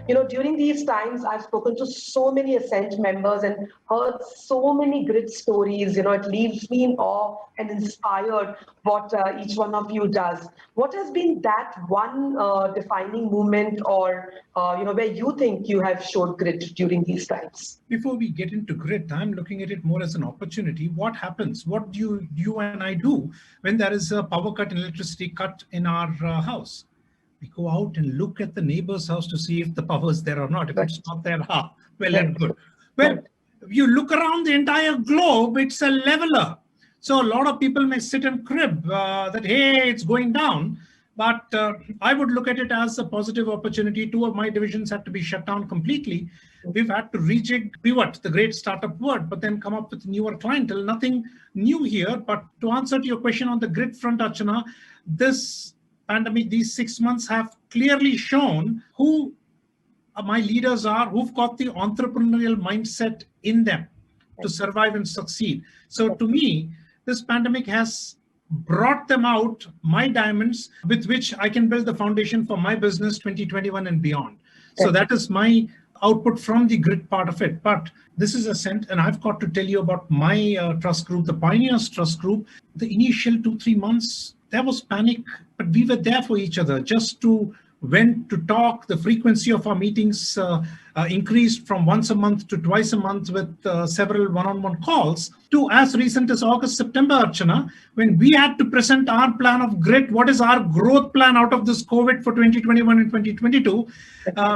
During these times, I've spoken to so many ASCENT members and heard so many grit stories. It leaves me in awe and inspired what each one of you does. What has been that one defining moment or, where you think you have showed grit during these times? Before we get into grit, I'm looking at it more as an opportunity. What happens? What do you and I do when there is a power cut and electricity cut in our house? We go out and look at the neighbor's house to see if the power is there or not. If it's not there, well and good. Well, you look around the entire globe, it's a leveler. So a lot of people may sit and crib that, hey, it's going down. But I would look at it as a positive opportunity. 2 of my divisions had to be shut down completely. We've had to rejig, pivot, the great startup word, but then come up with newer clientele. Nothing new here. But to answer to your question on the grit front, Archana, this pandemic, these 6 months have clearly shown who my leaders are, who've got the entrepreneurial mindset in them to survive and succeed. So to me, this pandemic has brought them out, my diamonds, with which I can build the foundation for my business 2021 and beyond. So that is my output from the grit part of it. But this is ASCENT, and I've got to tell you about my trust group, the Pioneers Trust Group. The initial 2-3 months, there was panic, but we were there for each other just to when to talk. The frequency of our meetings increased from once a month to twice a month with several one-on-one calls to as recent as August, September, Archana, when we had to present our plan of grit. What is our growth plan out of this COVID for 2021 and 2022,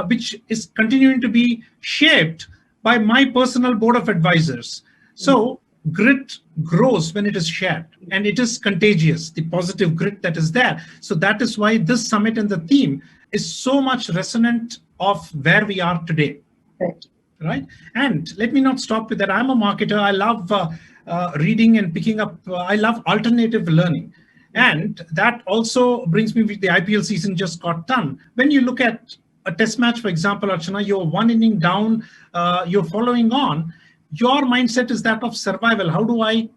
which is continuing to be shaped by my personal board of advisors. So grit grows when it is shared, and it is contagious, the positive grit that is there. So that is why this summit and the theme is so much resonant of where we are today. Right? And let me not stop with that. I'm a marketer. I love reading and picking up. I love alternative learning. And that also brings me with the IPL season just got done. When you look at a test match, for example, Archana, you're 1 inning down, you're following on. Your mindset is that of survival. How do I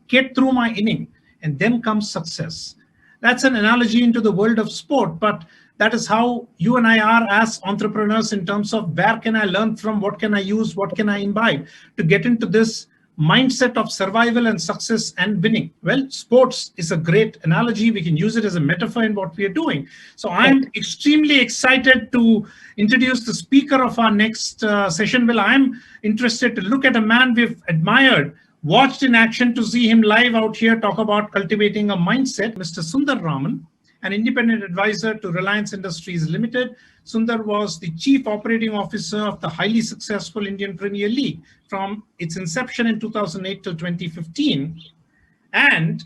get through my inning? And then comes success. That's an analogy into the world of sport, but that is how you and I are as entrepreneurs in terms of where can I learn from, what can I use, what can I imbibe to get into this mindset of survival and success and winning. Well, sports is a great analogy. We can use it as a metaphor in what we are doing. So I'm extremely excited to introduce the speaker of our next session. Well, I'm interested to look at a man we've admired, watched in action, to see him live out here talk about cultivating a mindset. Mr. Sundar Raman, an independent advisor to Reliance Industries Limited. Sundar was the chief operating officer of the highly successful Indian Premier League from its inception in 2008 till 2015. And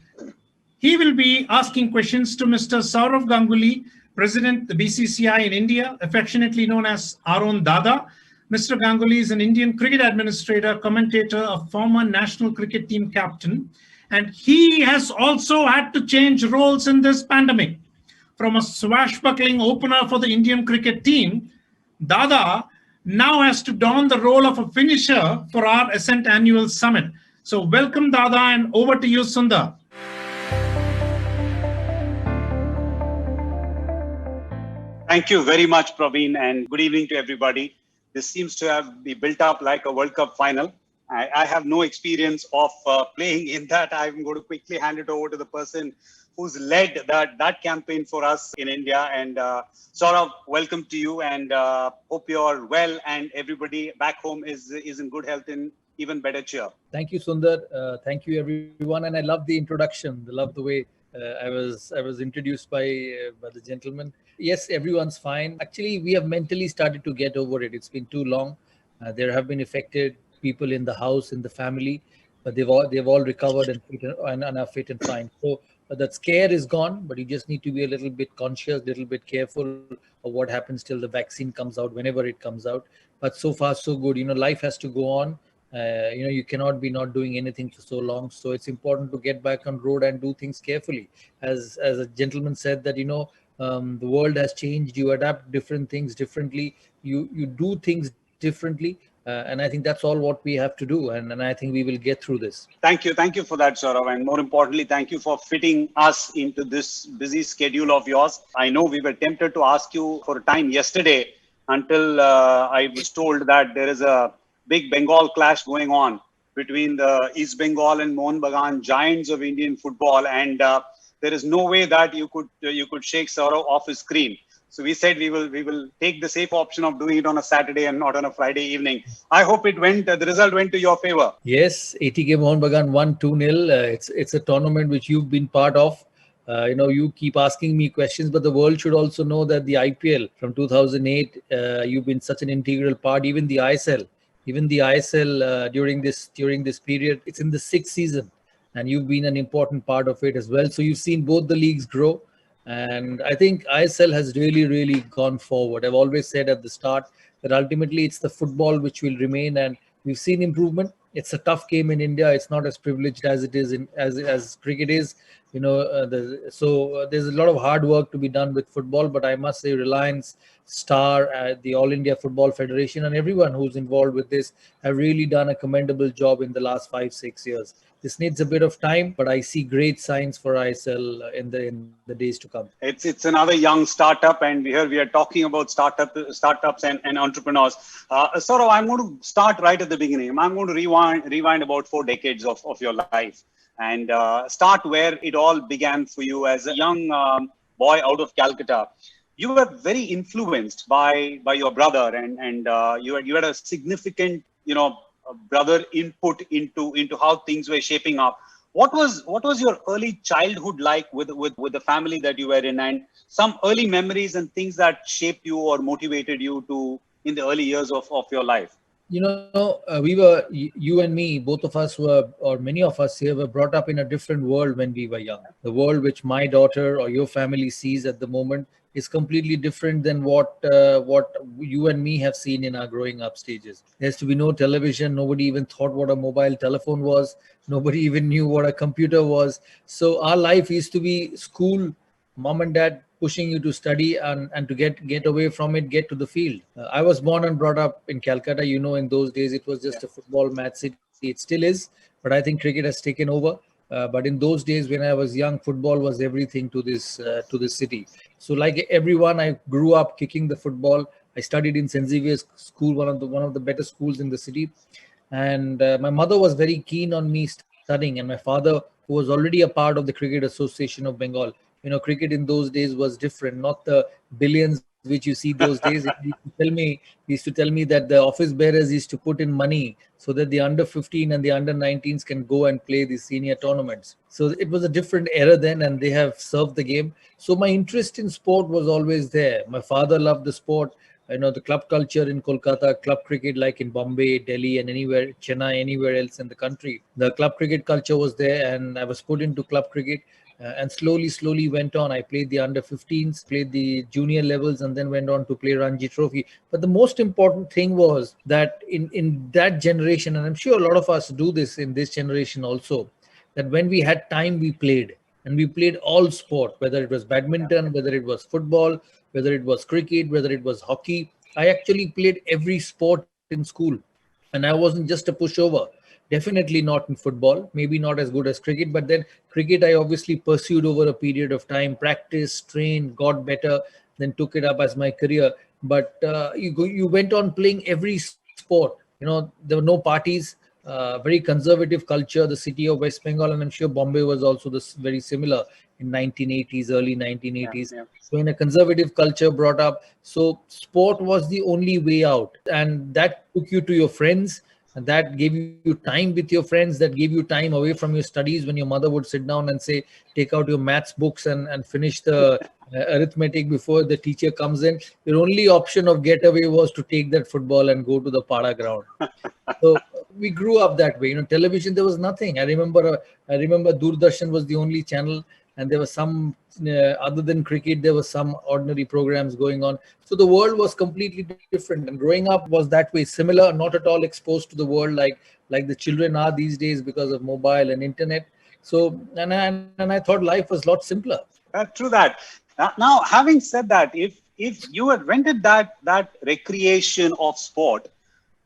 he will be asking questions to Mr. Sourav Ganguly, President, the BCCI in India, affectionately known as our own Dada. Mr. Ganguly is an Indian cricket administrator, commentator, a former national cricket team captain. And he has also had to change roles in this pandemic. From a swashbuckling opener for the Indian cricket team, Dada now has to don the role of a finisher for our ASCENT annual summit. So welcome, Dada, and over to you, Sundar. Thank you very much, Praveen, and good evening to everybody. This seems to have been built up like a World Cup final. I have no experience of playing in that. I'm going to quickly hand it over to the person who's led that campaign for us in India. And Sourav, welcome to you, and hope you're well and everybody back home is in good health and even better cheer. Thank you, Sundar. Thank you, everyone. And I love the introduction. I love the way I was introduced by the gentleman. Yes, everyone's fine. Actually, we have mentally started to get over it. It's been too long. There have been affected people in the house, in the family, but they've all recovered and are fit and fine. So that scare is gone, but you just need to be a little bit conscious, a little bit careful of what happens till the vaccine comes out, whenever it comes out. But so far, so good. Life has to go on. You cannot be not doing anything for so long. So it's important to get back on road and do things carefully. As a gentleman said that, the world has changed. You adapt different things differently. You do things differently. And I think that's all what we have to do. And I think we will get through this. Thank you. Thank you for that, Sourav. And more importantly, thank you for fitting us into this busy schedule of yours. I know we were tempted to ask you for a time yesterday until I was told that there is a big Bengal clash going on between the East Bengal and Mohun Bagan giants of Indian football, and there is no way that you could shake Sourav off his screen. So we said we will take the safe option of doing it on a Saturday and not on a Friday evening. I hope it went. The result went to your favor. Yes, ATK Mohun Bagan won 2-0. It's a tournament which you've been part of. You keep asking me questions, but the world should also know that the IPL from 2008, you've been such an integral part. Even the ISL during this period, it's in the 6th season, and you've been an important part of it as well. So you've seen both the leagues grow. And I think ISL has really gone forward. I've always said at the start that ultimately it's the football which will remain, and we've seen improvement. It's a tough game in India. It's not as privileged as it is as cricket is. So there's a lot of hard work to be done with football. But I must say, Reliance, Star, the All India Football Federation, and everyone who's involved with this have really done a commendable job in the last 5-6 years. This needs a bit of time, but I see great signs for ISL in the days to come. It's another young startup, and here we are talking about startups and entrepreneurs. Sourav, I'm going to start right at the beginning. I'm going to rewind about 4 decades of your life, and start where it all began for you as a young boy out of Calcutta. You were very influenced by your brother, and you had a significant brother input into how things were shaping up. What was your early childhood like with the family that you were in, and some early memories and things that shaped you or motivated you in the early years of your life? You and me, both of us were, or many of us here, were brought up in a different world when we were young. The world which my daughter or your family sees at the moment is completely different than what you and me have seen in our growing up stages. There has to be no television. Nobody even thought what a mobile telephone was. Nobody even knew what a computer was. So our life used to be school, mom and dad pushing you to study and to get away from it, get to the field. I was born and brought up in Calcutta. In those days, it was just a football match city. It still is, but I think cricket has taken over. But in those days, when I was young, football was everything to this city. So like everyone, I grew up kicking the football. I studied in St. Xavier's School, one of the better schools in the city. And my mother was very keen on me studying, and my father, who was already a part of the Cricket Association of Bengal. Cricket in those days was different, not the billions which you see those days. He used to tell me that the office bearers used to put in money so that the under 15 and the under 19s can go and play the senior tournaments. So it was a different era then, and they have served the game. So my interest in sport was always there. My father loved the sport. The club culture in Kolkata, club cricket like in Bombay, Delhi, and anywhere, Chennai, anywhere else in the country. The club cricket culture was there, and I was put into club cricket. And slowly went on. I played the under 15s, played the junior levels, and then went on to play Ranji Trophy. But the most important thing was that in that generation, and I'm sure a lot of us do this in this generation also, that when we had time, we played. And we played all sport, whether it was badminton, whether it was football, whether it was cricket, whether it was hockey. I actually played every sport in school. And I wasn't just a pushover. Definitely not in football, maybe not as good as cricket, but then cricket I obviously pursued over a period of time, practiced, trained, got better, then took it up as my career. But you went on playing every sport. There were no parties, very conservative culture, the city of West Bengal, and I'm sure Bombay was also very similar in 1980s, early 1980s. Yeah. So in a conservative culture brought up, so sport was the only way out, and that took you to your friends. And that gave you time with your friends, that gave you time away from your studies when your mother would sit down and say, take out your maths books and finish the arithmetic before the teacher comes in. Your only option of getaway was to take that football and go to the Pada ground. So we grew up that way. Television, there was nothing. I remember Doordarshan was the only channel, and there was some, other than cricket, there was some ordinary programs going on. So the world was completely different, and growing up was that way, similar, not at all exposed to the world like the children are these days because of mobile and internet. So, and I thought life was a lot simpler. True that. Now, having said that, if you had rented that recreation of sport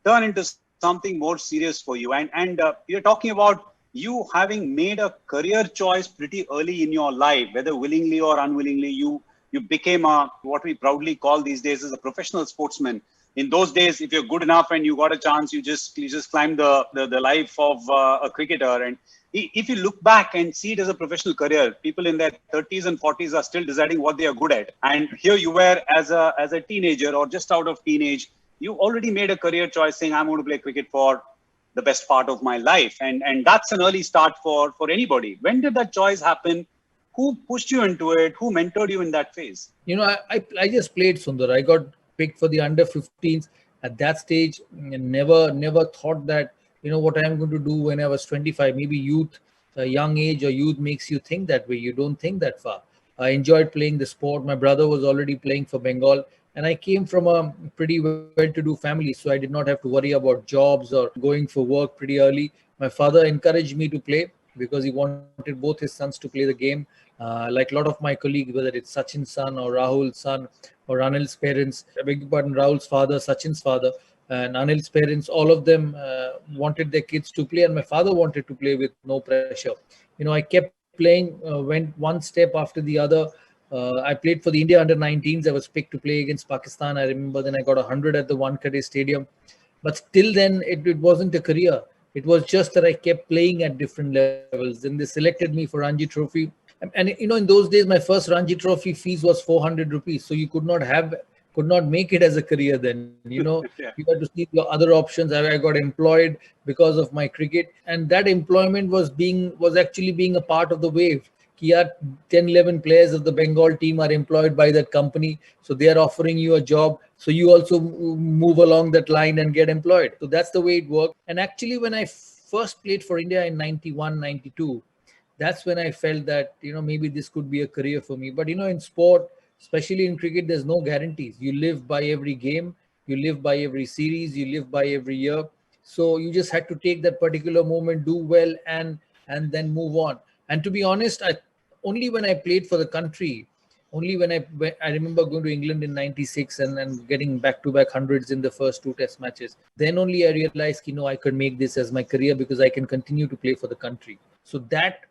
turn into something more serious for you, and you're talking about you having made a career choice pretty early in your life, whether willingly or unwillingly, you You became what we proudly call these days as a professional sportsman. In those days, if you're good enough and you got a chance, you just climb the life of a cricketer. And if you look back and see it as a professional career, people in their 30s and 40s are still deciding what they are good at. And here you were as a teenager or just out of teenage, you already made a career choice saying, I'm going to play cricket for the best part of my life. And that's an early start for anybody. When did that choice happen? Who pushed you into it? Who mentored you in that phase? I just played, Sundar. I got picked for the under 15s at that stage. Never thought that, what I'm going to do when I was 25. Maybe youth, young age or youth makes you think that way. You don't think that far. I enjoyed playing the sport. My brother was already playing for Bengal, and I came from a pretty well-to-do family, so I did not have to worry about jobs or going for work pretty early. My father encouraged me to play because he wanted both his sons to play the game. Like a lot of my colleagues, whether it's Sachin's son or Rahul's son or Anil's parents, I beg your pardon, Rahul's father, Sachin's father, and Anil's parents, all of them wanted their kids to play, and my father wanted to play with no pressure. I kept playing, went one step after the other. I played for the India under 19s. I was picked to play against Pakistan. I remember then I got 100 at the Wankhede Stadium. But till then, it wasn't a career. It was just that I kept playing at different levels. Then they selected me for Ranji Trophy. And in those days, my first Ranji Trophy fees was 400 rupees. So you could not make it as a career then. Yeah. You had to see your other options. I got employed because of my cricket. And that employment was actually being a part of the wave. 10, 11 players of the Bengal team are employed by that company. So they are offering you a job. So you also move along that line and get employed. So that's the way it worked. And actually, when I first played for India in 91, 92, that's when I felt that, maybe this could be a career for me. But, in sport, especially in cricket, there's no guarantees. You live by every game. You live by every series. You live by every year. So you just had to take that particular moment, do well, and then move on. And to be honest, only when I played for the country, only when I remember going to England in 96 and getting back-to-back hundreds in the first 2 test matches, then only I realized, I could make this as my career because I can continue to play for the country. So that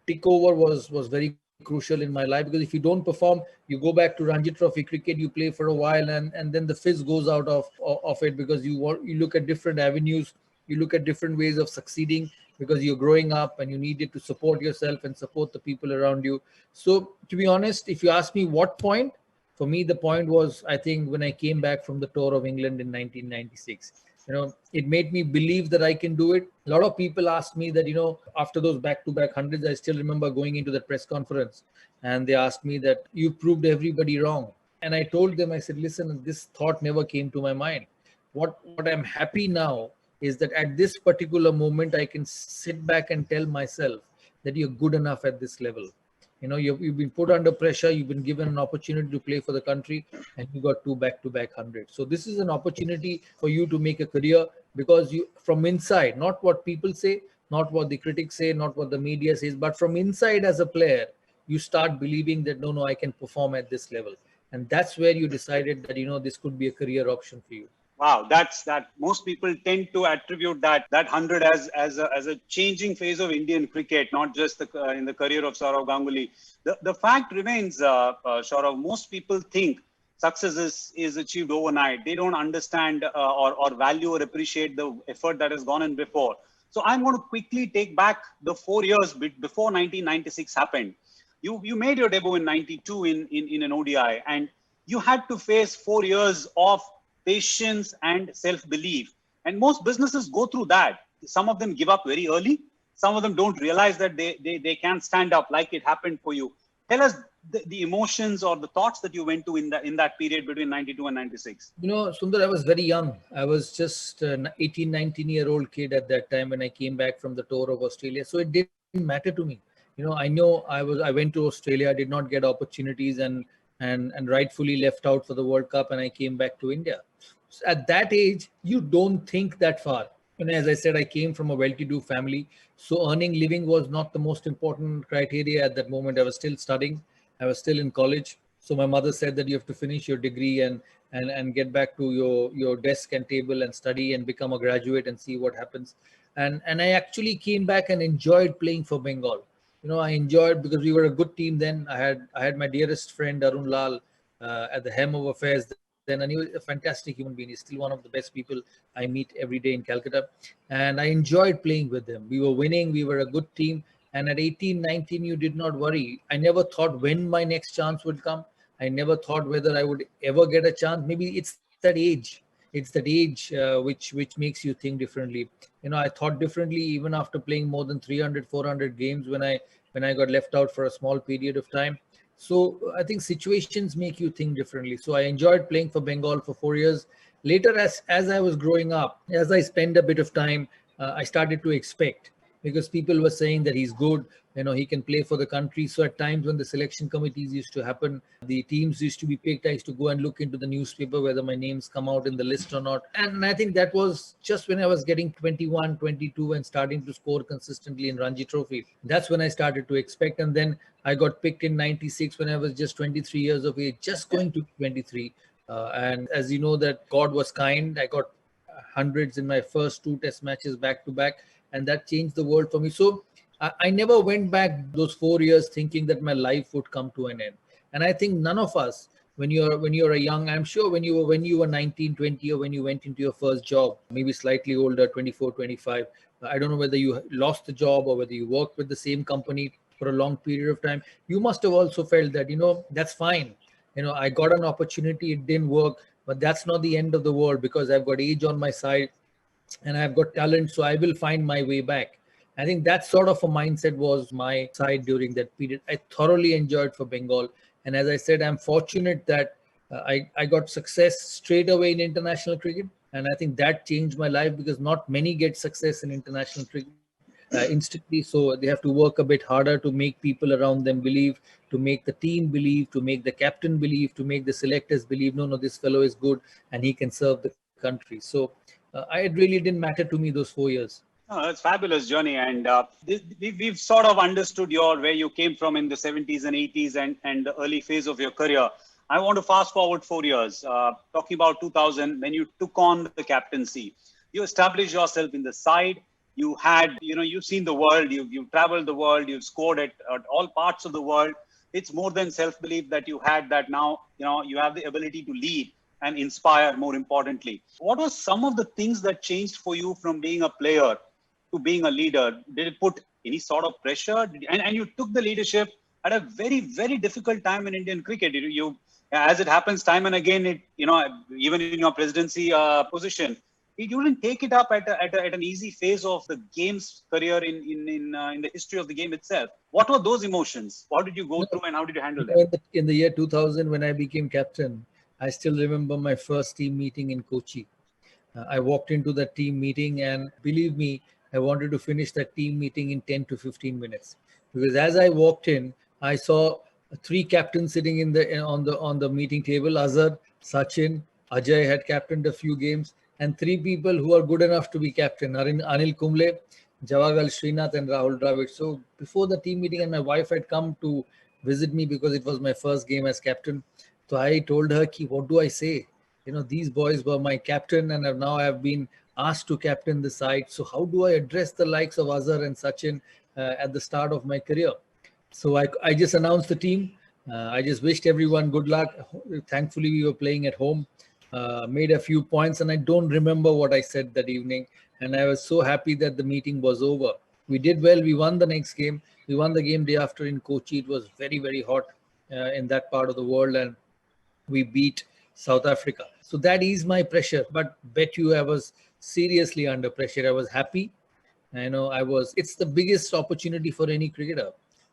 tick over was very crucial in my life, because if you don't perform, you go back to Ranji Trophy cricket, you play for a while, and then the fizz goes out of it, because you look at different avenues, you look at different ways of succeeding, because you're growing up and you needed to support yourself and support the people around you. So to be honest, if you ask me what point, for me the point was, I think, when I came back from the tour of England in 1996. It made me believe that I can do it. A lot of people asked me that, after those back-to-back hundreds, I still remember going into that press conference and they asked me that, you proved everybody wrong. And I told them, I said, listen, this thought never came to my mind. What I'm happy now is that at this particular moment, I can sit back and tell myself that you're good enough at this level. You've been put under pressure, you've been given an opportunity to play for the country, and you got 2 back-to-back hundreds. So this is an opportunity for you to make a career, because you, from inside, not what people say, not what the critics say, not what the media says, but from inside as a player, you start believing that, no, I can perform at this level. And that's where you decided that, this could be a career option for you. Wow, that most people tend to attribute that 100 as a changing phase of Indian cricket, not just in the career of Sourav Ganguly. The fact remains, Sourav, most people think success is achieved overnight. They don't understand or value or appreciate the effort that has gone in before. So I'm going to quickly take back the 4 years before 1996 happened. You made your debut in 92 in an ODI, and you had to face 4 years of patience and self-belief. And most businesses go through that. Some of them give up very early. Some of them don't realize that they can't stand up, like it happened for you. Tell us the emotions or the thoughts that you went to in that period between 92 and 96. Sundar, I was very young. I was just an 18, 19-year-old kid at that time when I came back from the tour of Australia. So it didn't matter to me. I know I went to Australia, I did not get opportunities, and rightfully left out for the World Cup, and I came back to India. So at that age, you don't think that far. And as I said, I came from a well-to-do family, so earning living was not the most important criteria at that moment. I was still studying, I was still in college. So my mother said that you have to finish your degree and get back to your desk and table and study and become a graduate and see what happens. And I actually came back and enjoyed playing for Bengal. I enjoyed because we were a good team then. I had my dearest friend Arun Lal at the helm of affairs then, and he was a fantastic human being. He's still one of the best people I meet every day in Calcutta, and I enjoyed playing with them. We were winning. We were a good team. And at 18, 19, you did not worry. I never thought when my next chance would come. I never thought whether I would ever get a chance. Maybe it's that age. It's that age which makes you think differently. I thought differently even after playing more than 300, 400 games when I got left out for a small period of time. So I think situations make you think differently. So I enjoyed playing for Bengal for 4 years. Later, as I was growing up, as I spent a bit of time, I started to expect, because people were saying that he's good, he can play for the country. So at times when the selection committees used to happen, the teams used to be picked, I used to go and look into the newspaper whether my names come out in the list or not. And I think that was just when I was getting 21, 22 and starting to score consistently in Ranji Trophy. That's when I started to expect. And then I got picked in 96 when I was just 23 years of age, just going to 23. And as you know, that God was kind. I got hundreds in my first 2 test matches back to back, and that changed the world for me. So I never went back those 4 years thinking that my life would come to an end. And I think none of us, when you're a young, I'm sure when you were 19, 20, or when you went into your first job, maybe slightly older, 24, 25, I don't know whether you lost the job or whether you worked with the same company for a long period of time, you must have also felt that, that's fine. I got an opportunity, it didn't work, but that's not the end of the world, because I've got age on my side and I've got talent, so I will find my way back. I think that sort of a mindset was my side during that period. I thoroughly enjoyed for Bengal. And as I said, I'm fortunate that I got success straight away in international cricket. And I think that changed my life, because not many get success in international cricket instantly. So they have to work a bit harder to make people around them believe, to make the team believe, to make the captain believe, to make the selectors believe, no, this fellow is good and he can serve the country. So it really didn't matter to me those 4 years. Oh, that's fabulous journey, and we've sort of understood where you came from in the 70s and 80s and the early phase of your career. I want to fast forward 4 years, talking about 2000, when you took on the captaincy. You established yourself in the side. You had, you've seen the world, you've traveled the world, you've scored at all parts of the world. It's more than self-belief that you had, that now, you have the ability to lead and inspire, more importantly. What were some of the things that changed for you from being a player to being a leader? Did it put any sort of pressure? And you took the leadership at a very, very difficult time in Indian cricket. You as it happens time and again, even in your presidency position, you didn't take it up at an easy phase of the game's career in the history of the game itself. What were those emotions? What did you go through and how did you handle them? In the year 2000, when I became captain, I still remember my first team meeting in Kochi. I walked into that team meeting, and believe me, I wanted to finish that team meeting in 10 to 15 minutes. Because as I walked in, I saw 3 captains sitting on the meeting table. Azhar, Sachin, Ajay had captained a few games, and 3 people who are good enough to be captain: Anil Kumble, Jawaharlal Srinath, and Rahul Dravid. So before the team meeting, and my wife had come to visit me because it was my first game as captain. So I told her, what do I say? These boys were my captain, and now I have been asked to captain the side. So how do I address the likes of Azhar and Sachin at the start of my career? So I just announced the team. I just wished everyone good luck. Thankfully, we were playing at home, made a few points, and I don't remember what I said that evening. And I was so happy that the meeting was over. We did well. We won the next game. We won the game day after in Kochi. It was very, very hot in that part of the world, and we beat South Africa. So that eased my pressure. But bet you I was seriously under pressure. I was happy. It's the biggest opportunity for any cricketer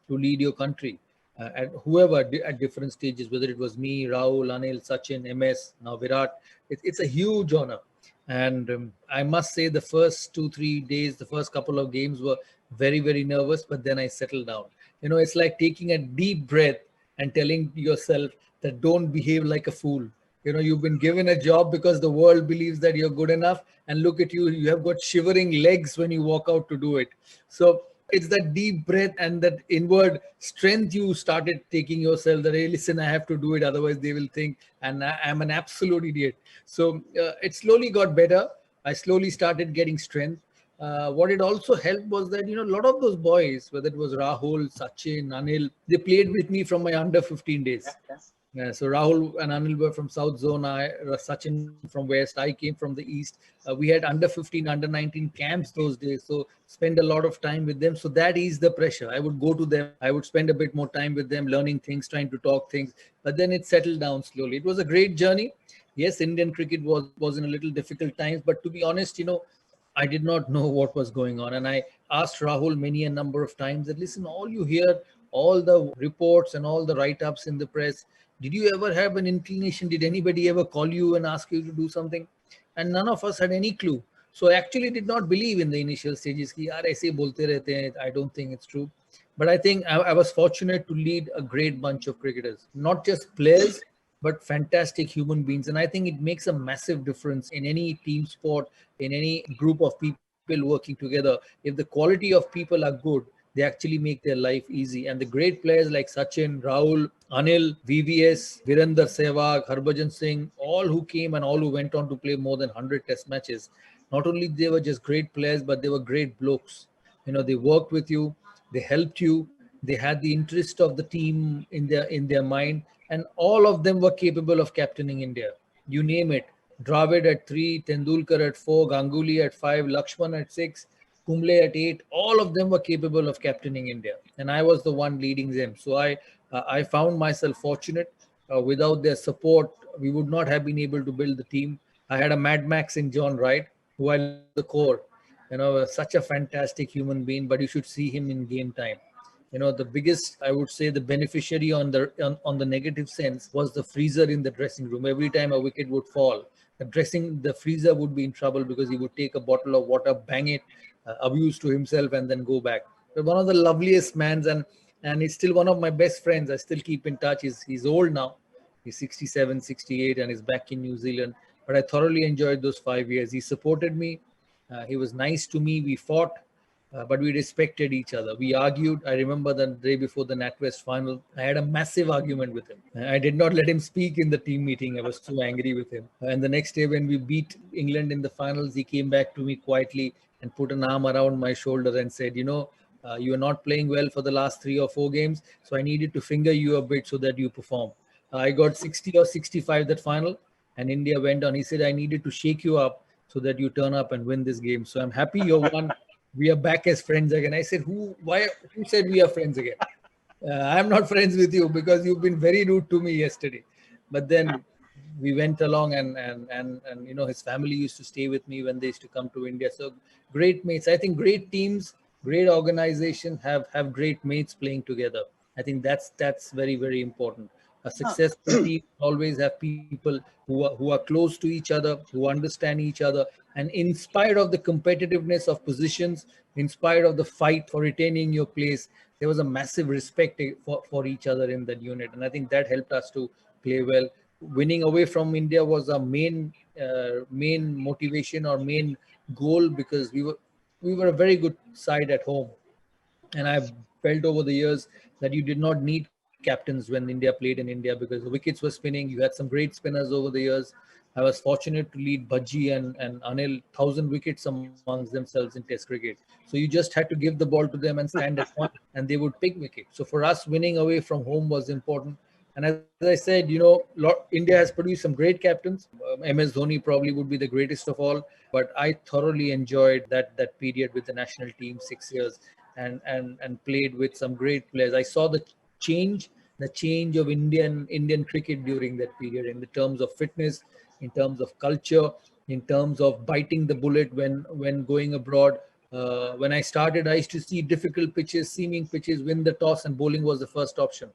to lead your country. At whoever at different stages, whether it was me, Rahul, Anil, Sachin, MS, now Virat, it's a huge honor. And I must say the first 2-3 days, the first couple of games were very, very nervous, but then I settled down. It's like taking a deep breath and telling yourself that don't behave like a fool. You've been given a job because the world believes that you're good enough, and look at you, you have got shivering legs when you walk out to do it. So it's that deep breath and that inward strength you started taking yourself that, hey, listen, I have to do it, otherwise they will think and I'm an absolute idiot. So it slowly got better. I slowly started getting strength. what it also helped was that, a lot of those boys, whether it was Rahul, Sachin, Anil, they played with me from my under 15 days. Yes. Yeah, so Rahul and Anil were from South Zone, Sachin from West, I came from the East. We had under 15, under 19 camps those days. So spend a lot of time with them. So that eased the pressure. I would go to them. I would spend a bit more time with them, learning things, trying to talk things. But then it settled down slowly. It was a great journey. Yes, Indian cricket was in a little difficult times. But to be honest, I did not know what was going on. And I asked Rahul many a number of times that, listen, all you hear, all the reports and all the write-ups in the press, did you ever have an inclination? Did anybody ever call you and ask you to do something? And none of us had any clue. So I actually did not believe in the initial stages. Ki, yaar, aise bolte rehte hain. I don't think it's true. But I think I was fortunate to lead a great bunch of cricketers, not just players, but fantastic human beings. And I think it makes a massive difference in any team sport, in any group of people working together. If the quality of people are good, they actually make their life easy. And the great players like Sachin, Rahul, Anil, VVS, Virender Sehwag, Harbhajan Singh, all who came and all who went on to play more than 100 test matches, not only they were just great players, but they were great blokes. They worked with you, they helped you, they had the interest of the team in their mind, and all of them were capable of captaining India. You name it. Dravid at 3, Tendulkar at 4, Ganguly at 5, Lakshman at 6, Kumble at 8. All of them were capable of captaining India, and I was the one leading them. So I found myself fortunate. Without their support, we would not have been able to build the team. I had a Mad Max in John Wright, who I love the core. Such a fantastic human being, but you should see him in game time. The biggest, I would say, the beneficiary on the negative sense was the freezer in the dressing room. Every time a wicket would fall, the freezer would be in trouble because he would take a bottle of water, bang it, abuse to himself, and then go back. But one of the loveliest mans, and he's still one of my best friends. I still keep in touch. He's old now. He's 67, 68, and is back in New Zealand. But I thoroughly enjoyed those 5 years. He supported me. He was nice to me. We fought. But we respected each other. We argued. I remember the day before the NatWest final, I had a massive argument with him. I did not let him speak in the team meeting. I was so angry with him. And the next day when we beat England in the finals, he came back to me quietly and put an arm around my shoulder and said, you are not playing well for the last 3 or 4 games. So I needed to finger you a bit so that you perform. I got 60 or 65 that final, and India went on. He said, I needed to shake you up so that you turn up and win this game. So I'm happy you won. We are back as friends again. I said, who said we are friends again? I'm not friends with you because you've been very rude to me yesterday. But then we went along, and his family used to stay with me when they used to come to India. So great mates. I think great teams, great organization have great mates playing together. I think that's very, very important. A successful team always have people who are close to each other, who understand each other, and in spite of the competitiveness of positions, in spite of the fight for retaining your place, there was a massive respect for each other in that unit, and I think that helped us to play well. Winning away from India was our main motivation or main goal, because we were a very good side at home. And I've felt over the years that you did not need captains when India played in India because the wickets were spinning. You had some great spinners over the years. I was fortunate to lead Bhaji and Anil 1,000 wickets amongst themselves in Test cricket. So you just had to give the ball to them and stand at point, and they would pick wickets. So for us, winning away from home was important. And as I said, India has produced some great captains. MS Dhoni probably would be the greatest of all. But I thoroughly enjoyed that period with the national team, 6 years, and played with some great players. I saw the change of Indian cricket during that period in the terms of fitness, in terms of culture, in terms of biting the bullet when going abroad. When I started, I used to see difficult pitches, seaming pitches, win the toss, and bowling was the first option.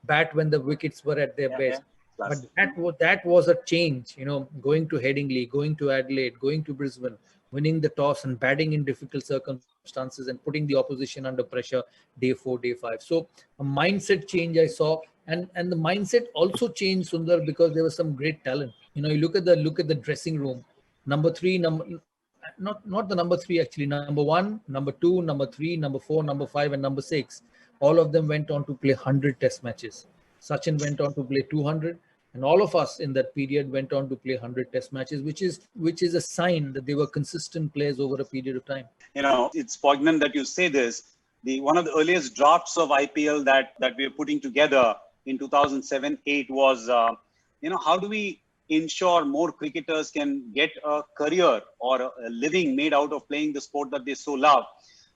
Bat when the wickets were at their best. But that was a change, going to Headingley, going to Adelaide, going to Brisbane, winning the toss and batting in difficult circumstances and putting the opposition under pressure day 4, day 5. So a mindset change I saw, and the mindset also changed, Sundar, because there was some great talent. You look at the dressing room. Number 3, not the number 3 actually. Number 1, number 2, number 3, number 4, number 5, and number 6. All of them went on to play 100 test matches. Sachin went on to play 200, And all of us in that period went on to play 100 test matches, which is a sign that they were consistent players over a period of time. It's poignant that you say this. One of the earliest drafts of IPL that we were putting together in 2007-8 was, how do we ensure more cricketers can get a career or a living made out of playing the sport that they so love.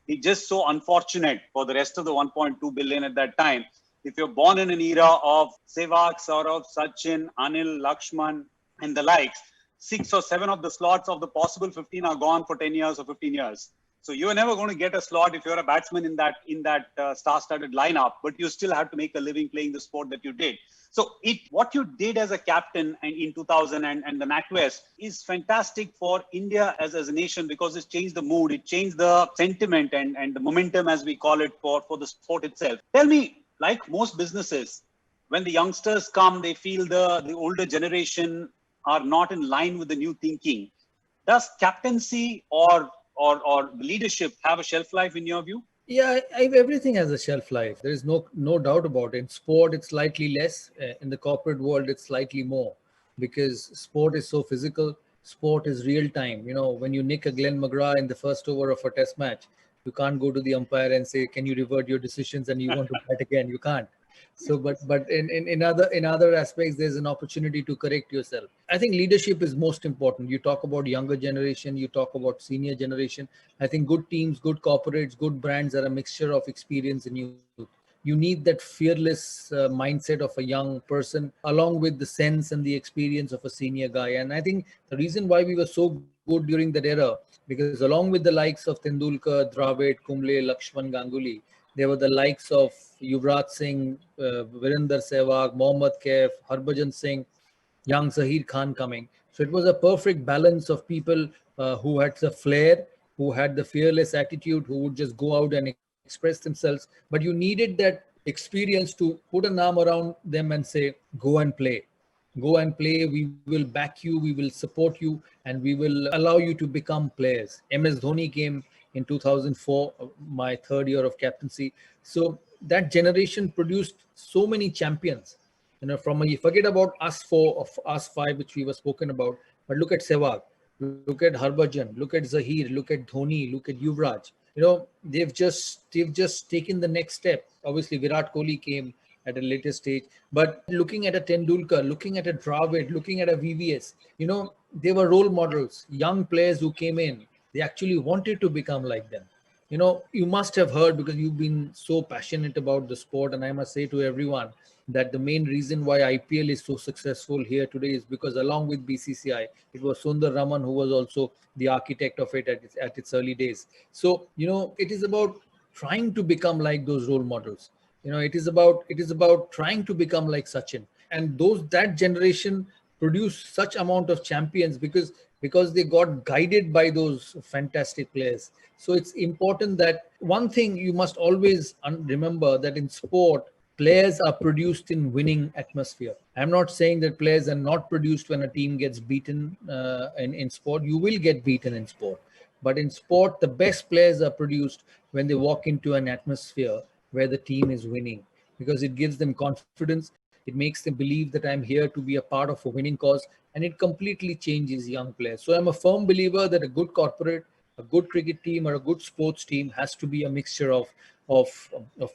It's just so unfortunate for the rest of the 1.2 billion at that time. If you're born in an era of Sehwag, Sourav, Sachin, Anil, Lakshman, and the likes, 6 or 7 of the slots of the possible 15 are gone for 10 years or 15 years. So you're never going to get a slot if you're a batsman in that star-studded lineup, but you still have to make a living playing the sport that you did. So what you did as a captain in 2000 and the NatWest is fantastic for India as a nation, because it changed the mood, it changed the sentiment and the momentum, as we call it, for the sport itself. Tell me, like most businesses, when the youngsters come, they feel the older generation are not in line with the new thinking. Does captaincy or leadership have a shelf life in your view? Yeah, everything has a shelf life. There is no doubt about it. In sport, it's slightly less. In the corporate world, it's slightly more, because sport is so physical. Sport is real time. When you nick a Glenn McGrath in the first over of a test match, you can't go to the umpire and say, "Can you revert your decisions?" and you want to bat again. You can't. So, but in other aspects, there's an opportunity to correct yourself. I think leadership is most important. You talk about younger generation, you talk about senior generation. I think good teams, good corporates, good brands are a mixture of experience and youth. You need that fearless mindset of a young person, along with the sense and the experience of a senior guy. And I think the reason why we were so good during that era, because along with the likes of Tendulkar, Dravid, Kumble, Lakshman, Ganguly, there were the likes of Yuvraj Singh, Virender Sehwag, Mohammad Kaif, Harbhajan Singh, young Zahir Khan coming. So it was a perfect balance of people who had the flair, who had the fearless attitude, who would just go out and express themselves. But you needed that experience to put an arm around them and say, go and play. Go and play. We will back you. We will support you. And we will allow you to become players. MS Dhoni came in 2004, my third year of captaincy. So that generation produced so many champions. Forget about us four of us five, which we were spoken about, but look at Sehwag, look at Harbhajan, look at Zahir, look at Dhoni, look at Yuvraj. They've just taken the next step. Obviously, Virat Kohli came at a later stage, but looking at a Tendulkar, looking at a Dravid, looking at a VVS, they were role models, young players who came in. They actually wanted to become like them. You must have heard, because you've been so passionate about the sport, and I must say to everyone that the main reason why IPL is so successful here today is because, along with BCCI, it was Sundar Raman who was also the architect of it at its early days. So, it is about trying to become like those role models. It is about trying to become like Sachin. And that generation produced such amount of champions because they got guided by those fantastic players. So it's important that one thing you must always remember, that in sport, players are produced in winning atmosphere. I'm not saying that players are not produced when a team gets beaten in sport. You will get beaten in sport. But in sport, the best players are produced when they walk into an atmosphere where the team is winning, because it gives them confidence. It makes them believe that I'm here to be a part of a winning cause, and it completely changes young players. So I'm a firm believer that a good corporate, a good cricket team, or a good sports team has to be a mixture of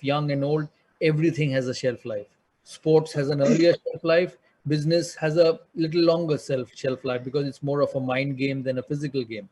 young and old. Everything has a shelf life. Sports has an earlier shelf life. Business has a little longer shelf life, because it's more of a mind game than a physical game.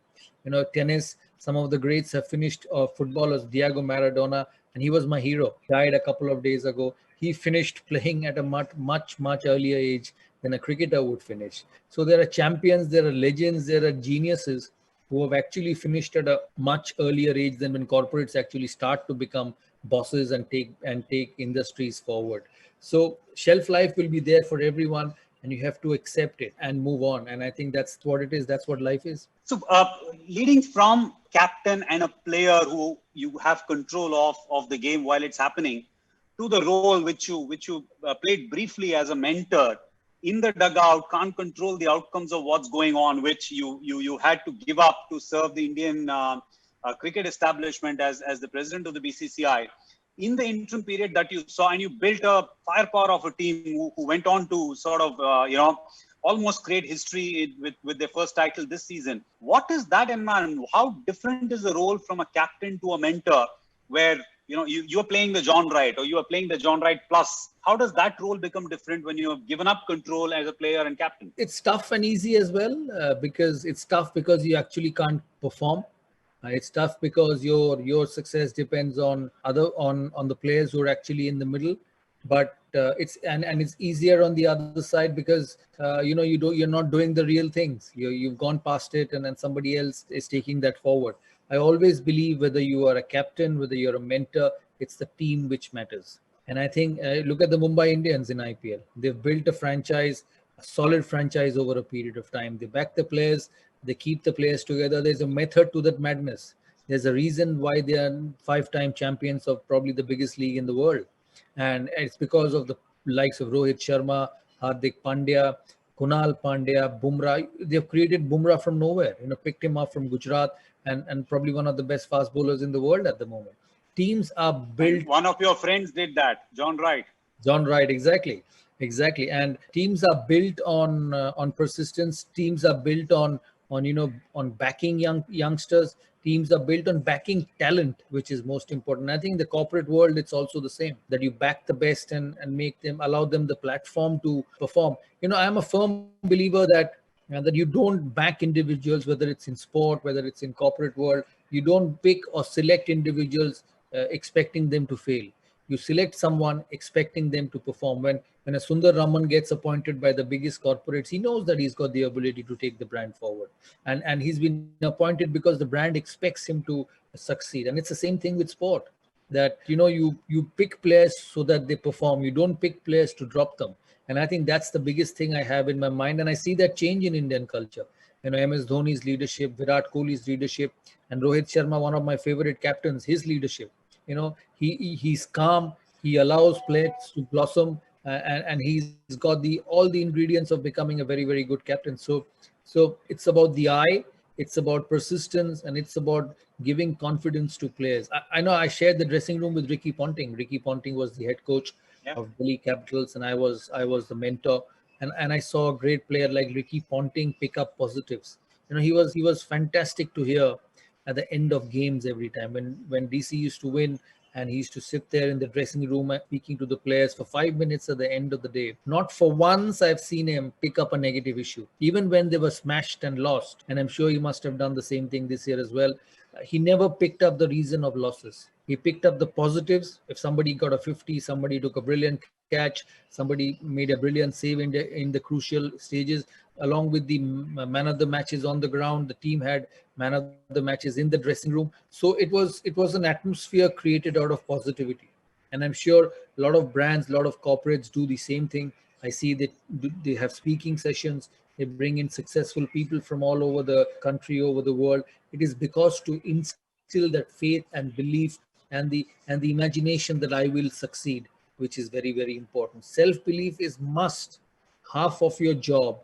Tennis, some of the greats have finished, footballers, Diego Maradona, and he was my hero, died a couple of days ago. He finished playing at a much earlier age than a cricketer would finish. So there are champions, there are legends, there are geniuses who have actually finished at a much earlier age than when corporates actually start to become bosses and take industries forward. So shelf life will be there for everyone, and you have to accept it and move on. And I think that's what it is. That's what life is. So leading from captain and a player who you have control of the game while it's happening, to the role which you played briefly as a mentor in the dugout, can't control the outcomes of what's going on, which you had to give up to serve the Indian cricket establishment as the president of the BCCI. in the interim period that you saw, and you built a firepower of a team who went on to sort of, almost create history with their first title this season. What is that environment? How different is the role from a captain to a mentor, where you're playing the John Wright, or you are playing the John Wright plus? How does that role become different when you have given up control as a player and captain? It's tough and easy as well, because it's tough because you actually can't perform. It's tough because your success depends on the players who are actually in the middle. But it's easier on the other side because you're not doing the real things. You've gone past it, and then somebody else is taking that forward. I always believe whether you are a captain, whether you're a mentor, it's the team which matters. And I think look at the Mumbai Indians in IPL. They've built a franchise, a solid franchise over a period of time. They back the players, they keep the players together. There's a method to that madness. There's a reason why they are 5-time champions of probably the biggest league in the world. And it's because of the likes of Rohit Sharma, Hardik Pandya, Kunal Pandya, Bumrah. They've created Bumrah from nowhere, picked him up from Gujarat, and probably one of the best fast bowlers in the world at the moment. Teams are built. And one of your friends did that, John Wright. John Wright, exactly. And teams are built on persistence. Teams are built on backing youngsters. Teams are built on backing talent, which is most important. I think in the corporate world, it's also the same, that you back the best and allow them the platform to perform. I'm a firm believer that you don't back individuals, whether it's in sport, whether it's in corporate world. You don't pick or select individuals expecting them to fail. You select someone expecting them to perform. When a Sundar Raman gets appointed by the biggest corporates, he knows that he's got the ability to take the brand forward. And he's been appointed because the brand expects him to succeed. And it's the same thing with sport, that you pick players so that they perform. You don't pick players to drop them. And I think that's the biggest thing I have in my mind. And I see that change in Indian culture. MS Dhoni's leadership, Virat Kohli's leadership, and Rohit Sharma, one of my favorite captains, his leadership. He's calm. He allows players to blossom, and he's got all the ingredients of becoming a very, very good captain. So it's about the eye, it's about persistence, and it's about giving confidence to players. I know I shared the dressing room with Ricky Ponting. Ricky Ponting was the head coach of Delhi Capitals, and I was the mentor. And I saw a great player like Ricky Ponting pick up positives. He was fantastic to hear at the end of games every time when DC used to win, and he used to sit there in the dressing room speaking to the players for 5 minutes at the end of the day. Not for once I've seen him pick up a negative issue, even when they were smashed and lost. And I'm sure he must have done the same thing this year as well. He never picked up the reason of losses. He picked up the positives. If somebody got a 50, somebody took a brilliant catch, somebody made a brilliant save in the crucial stages, along with the man of the matches on the ground. The team had man of the matches in the dressing room. So it was an atmosphere created out of positivity. And I'm sure a lot of brands, a lot of corporates do the same thing. I see that they have speaking sessions. They bring in successful people from all over the country, over the world. It is because to instill that faith and belief and the imagination that I will succeed, which is very, very important. Self-belief is must. Half of your job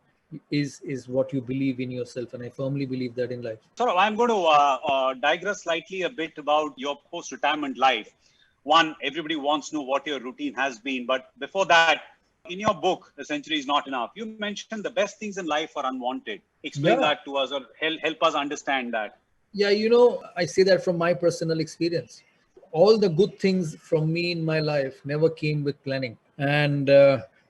is what you believe in yourself, and I firmly believe that in life. So I'm going to digress slightly a bit about your post-retirement life. One, everybody wants to know what your routine has been, but before that, in your book, A Century is Not Enough, you mentioned the best things in life are unwanted. Explain that to us, or help us understand that. Yeah, I say that from my personal experience. All the good things from me in my life never came with planning. And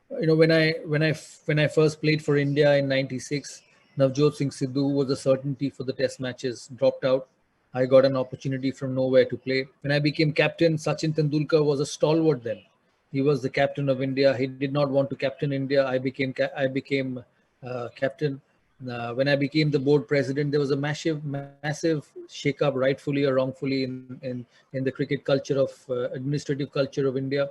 when I first played for India in '96, Navjot Singh Sidhu was a certainty for the test matches, dropped out. I got an opportunity from nowhere to play. When I became captain, Sachin Tendulkar was a stalwart then. He was the captain of India. He did not want to captain India. I became captain. When I became the board president, there was a massive shake-up, rightfully or wrongfully, in the cricket culture of administrative culture of India,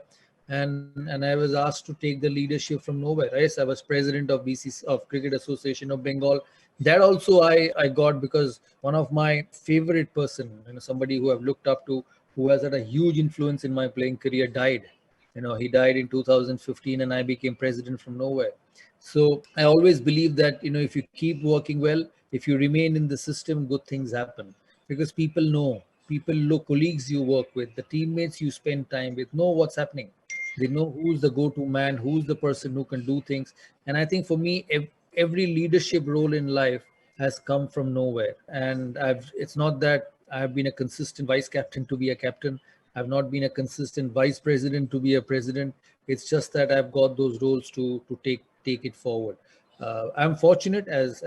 and I was asked to take the leadership from nowhere. Yes, I was president of BCCI, of Cricket Association of Bengal. That also I got because one of my favorite person, somebody who I've looked up to, who has had a huge influence in my playing career, died. He died in 2015, and I became president from nowhere. So I always believe that, if you keep working well, if you remain in the system, good things happen, because people know people look, colleagues you work with, the teammates you spend time with know what's happening. They know who's the go-to man, who's the person who can do things. And I think for me, every leadership role in life has come from nowhere. And it's not that I've been a consistent vice captain to be a captain. I've not been a consistent vice president to be a president. It's just that I've got those roles to take it forward. I'm fortunate, as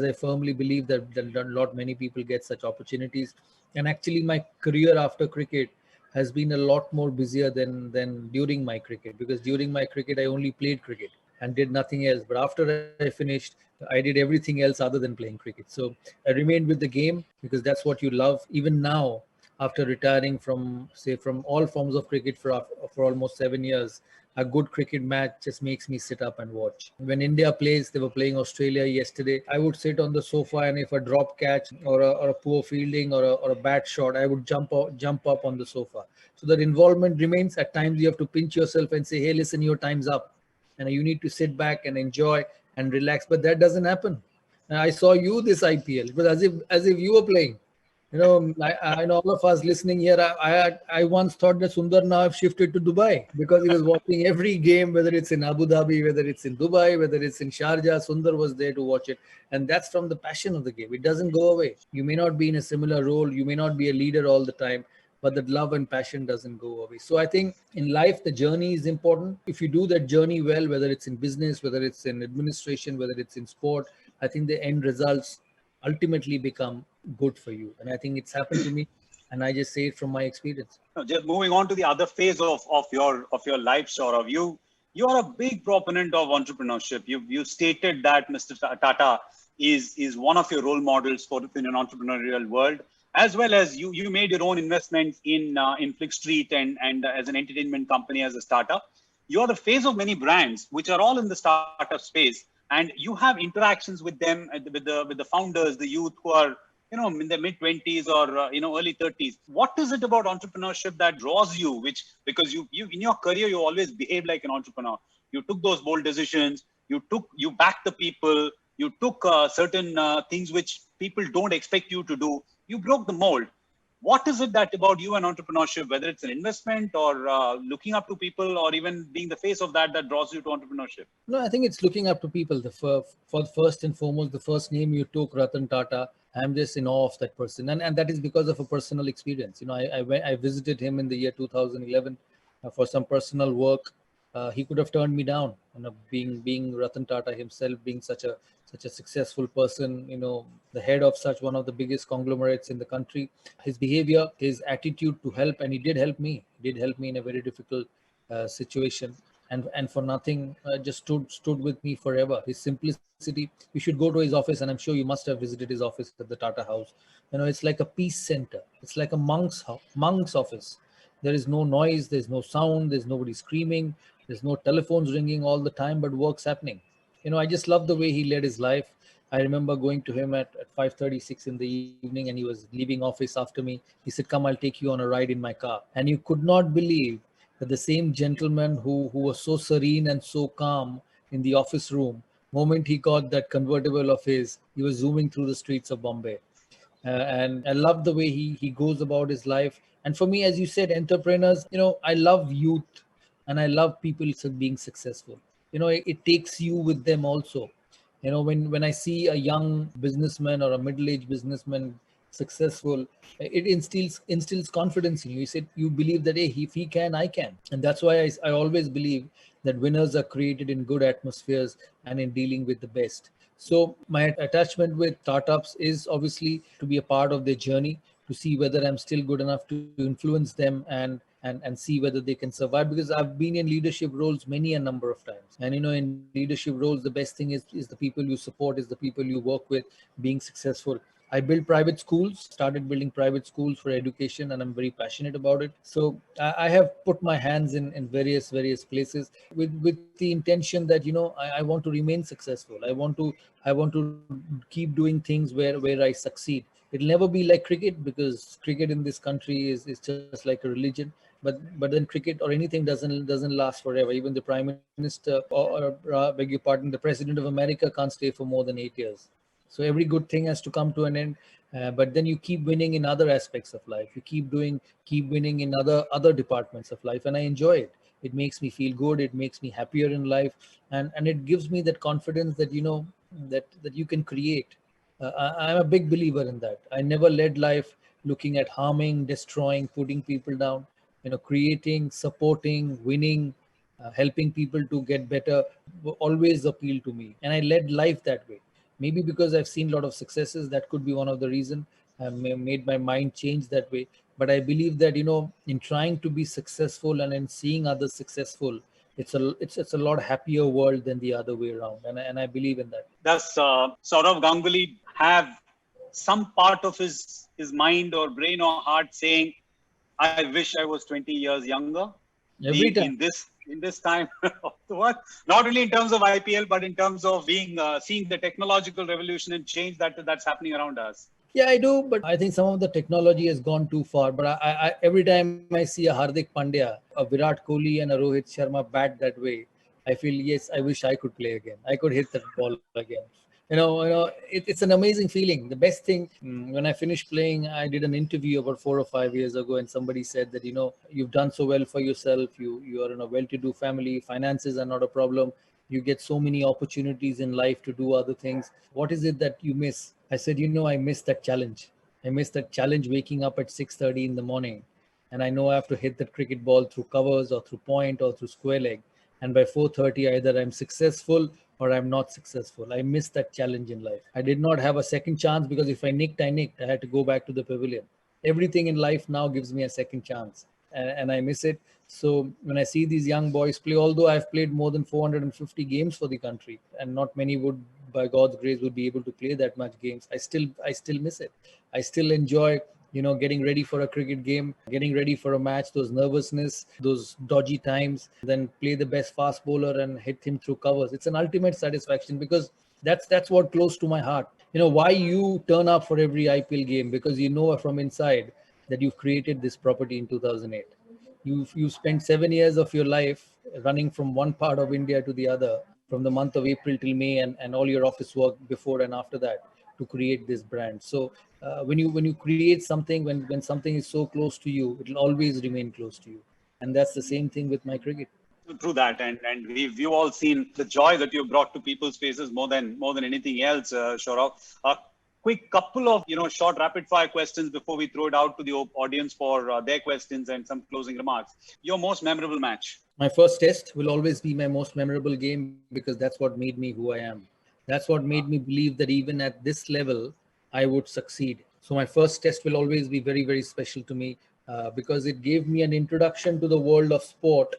I firmly believe that not many people get such opportunities. And actually, my career after cricket has been a lot more busier than during my cricket, because during my cricket I only played cricket and did nothing else. But after I finished, I did everything else other than playing cricket. So I remained with the game because that's what you love. Even now, after retiring from all forms of cricket for almost 7 years, a good cricket match just makes me sit up and watch. When India plays, they were playing Australia yesterday, I would sit on the sofa, and if a drop catch or a poor fielding or a bad shot, I would jump up on the sofa. So that involvement remains. At times you have to pinch yourself and say, hey, listen, your time's up. And you need to sit back and enjoy and relax. But that doesn't happen. And I saw you this IPL. It was as if you were playing. I know all of us listening here, I once thought that Sundar now have shifted to Dubai because he was watching every game, whether it's in Abu Dhabi, whether it's in Dubai, whether it's in Sharjah. Sundar was there to watch it. And that's from the passion of the game. It doesn't go away. You may not be in a similar role. You may not be a leader all the time, but that love and passion doesn't go away. So I think in life, the journey is important. If you do that journey well, whether it's in business, whether it's in administration, whether it's in sport, I think the end results ultimately become good for you. And I think it's happened to me, and I just say it from my experience. Just moving on to the other phase of your life, Sourav, you are a big proponent of entrepreneurship. You stated that Mr. Tata is one of your role models in an entrepreneurial world, as well as you made your own investments in Flick Street and as an entertainment company as a startup. You are the face of many brands which are all in the startup space, and you have interactions with them, with the founders, the youth who are in their mid-20s or early 30s. What is it about entrepreneurship that draws you? Because you in your career you always behaved like an entrepreneur. You took those bold decisions. You backed the people. You took certain things which people don't expect you to do. You broke the mold. What is it that about you and entrepreneurship, whether it's an investment or looking up to people or even being the face of that draws you to entrepreneurship? No, I think it's looking up to people. For first and foremost, the first name you took, Ratan Tata, I'm just in awe of that person. And that is because of a personal experience. I visited him in the year 2011 for some personal work. He could have turned me down, being Ratan Tata himself, being such a successful person, the head of such one of the biggest conglomerates in the country. His behavior, his attitude to help, and he did help me. He did help me in a very difficult situation, and for nothing, just stood with me forever. His simplicity. You should go to his office, and I'm sure you must have visited his office at the Tata House. It's like a peace center. It's like a monk's office. There is no noise, there's no sound, there's nobody screaming, there's no telephones ringing all the time, but work's happening. I just love the way he led his life. I remember going to him at 5:36 in the evening, and he was leaving office after me. He said, come, I'll take you on a ride in my car. And you could not believe that the same gentleman who was so serene and so calm in the office room, moment he got that convertible of his, he was zooming through the streets of Bombay. And I love the way he goes about his life. And for me, as you said, entrepreneurs, I love youth and I love people being successful. It takes you with them also. When I see a young businessman or a middle-aged businessman successful, it instills confidence in you. You believe that, hey, if he can, I can. And that's why I always believe that winners are created in good atmospheres and in dealing with the best. So my attachment with startups is obviously to be a part of their journey, to see whether I'm still good enough to influence them and see whether they can survive, because I've been in leadership roles many a number of times. And in leadership roles, the best thing is the people you support, is the people you work with being successful. I built private schools, started building private schools for education, and I'm very passionate about it. So I have put my hands in various places with the intention that I want to remain successful. I want to keep doing things where I succeed. It'll never be like cricket, because cricket in this country is just like a religion. But then cricket or anything doesn't last forever. Even the Prime Minister or beg your pardon, the President of America can't stay for more than 8 years. So every good thing has to come to an end. but then you keep winning in other aspects of life. You keep winning in other departments of life, and I enjoy it. It makes me feel good. It makes me happier in life, and it gives me that confidence that that you can create. I'm a big believer in that. I never led life looking at harming, destroying, putting people down. Creating, supporting, winning, helping people to get better always appealed to me, and I led life that way. Maybe because I've seen a lot of successes, that could be one of the reason I made my mind change that way. But I believe that in trying to be successful and in seeing others successful, it's a lot happier world than the other way around, and I believe in that. Does Sourav Ganguly have some part of his mind or brain or heart saying, I wish I was 20 years younger? Every Being time. in this time of the world, not only in terms of IPL, but in terms of being seeing the technological revolution and change that's happening around us. Yeah, I do, but I think some of the technology has gone too far. But every time I see a Hardik Pandya, a Virat Kohli, and a Rohit Sharma bat that way, I feel, yes, I wish I could play again. I could hit that ball again. It's an amazing feeling. The best thing, when I finished playing, I did an interview about 4 or 5 years ago, and somebody said that you've done so well for yourself. You are in a well-to-do family. Finances are not a problem. You get so many opportunities in life to do other things. What is it that you miss? I said, I miss that challenge. I miss that challenge, waking up at 6:30 in the morning, and I know I have to hit that cricket ball through covers or through point or through square leg, and by 4:30 either I'm successful or I'm not successful. I miss that challenge in life. I did not have a second chance, because if I nicked, I had to go back to the pavilion. Everything in life now gives me a second chance, and I miss it. So when I see these young boys play, although I've played more than 450 games for the country, and not many would, by God's grace, would be able to play that much games, I still miss it. I still enjoy getting ready for a cricket game, getting ready for a match, those nervousness, those dodgy times, then play the best fast bowler and hit him through covers. It's an ultimate satisfaction, because that's what close to my heart. Why you turn up for every IPL game, because from inside that you've created this property in 2008. You've spent 7 years of your life running from one part of India to the other, from the month of April till May, and all your office work before and after that, to create this brand. So when you create something, when something is so close to you, it will always remain close to you. And that's the same thing with my cricket. True that, and we've all seen the joy that you brought to people's faces more than anything else, Sourav. A quick couple of short rapid fire questions before we throw it out to the audience for their questions and some closing remarks. Your most memorable match? My first test will always be my most memorable game, because that's what made me who I am. That's what made me believe that even at this level, I would succeed. So my first test will always be very, very special to me, because it gave me an introduction to the world of sport,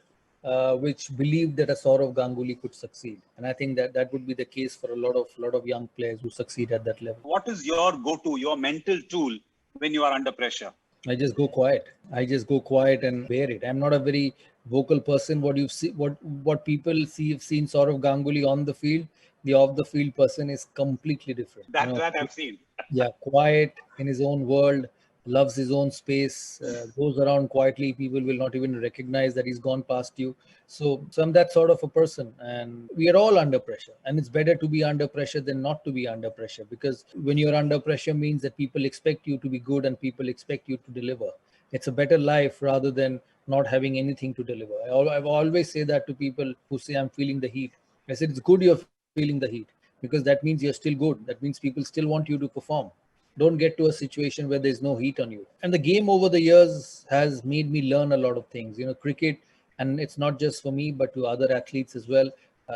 which believed that a Sourav Ganguly could succeed. And I think that would be the case for a lot of young players who succeed at that level. What is your go-to, your mental tool when you are under pressure? I just go quiet. I just go quiet and bear it. I'm not a very vocal person. What you see, what people see, have seen Sourav Ganguly on the field, the off the field person is completely different. That I've seen. Yeah, quiet in his own world, loves his own space, goes around quietly. People will not even recognize that he's gone past you. So I'm that sort of a person, and we are all under pressure, and it's better to be under pressure than not to be under pressure, because when you're under pressure means that people expect you to be good and people expect you to deliver. It's a better life rather than not having anything to deliver. I've always say that to people who say I'm feeling the heat. I said, it's good you're feeling the heat, because that means you're still good. That means people still want you to perform. Don't get to a situation where there's no heat on you. And the game over the years has made me learn a lot of things. Cricket, and it's not just for me, but to other athletes as well.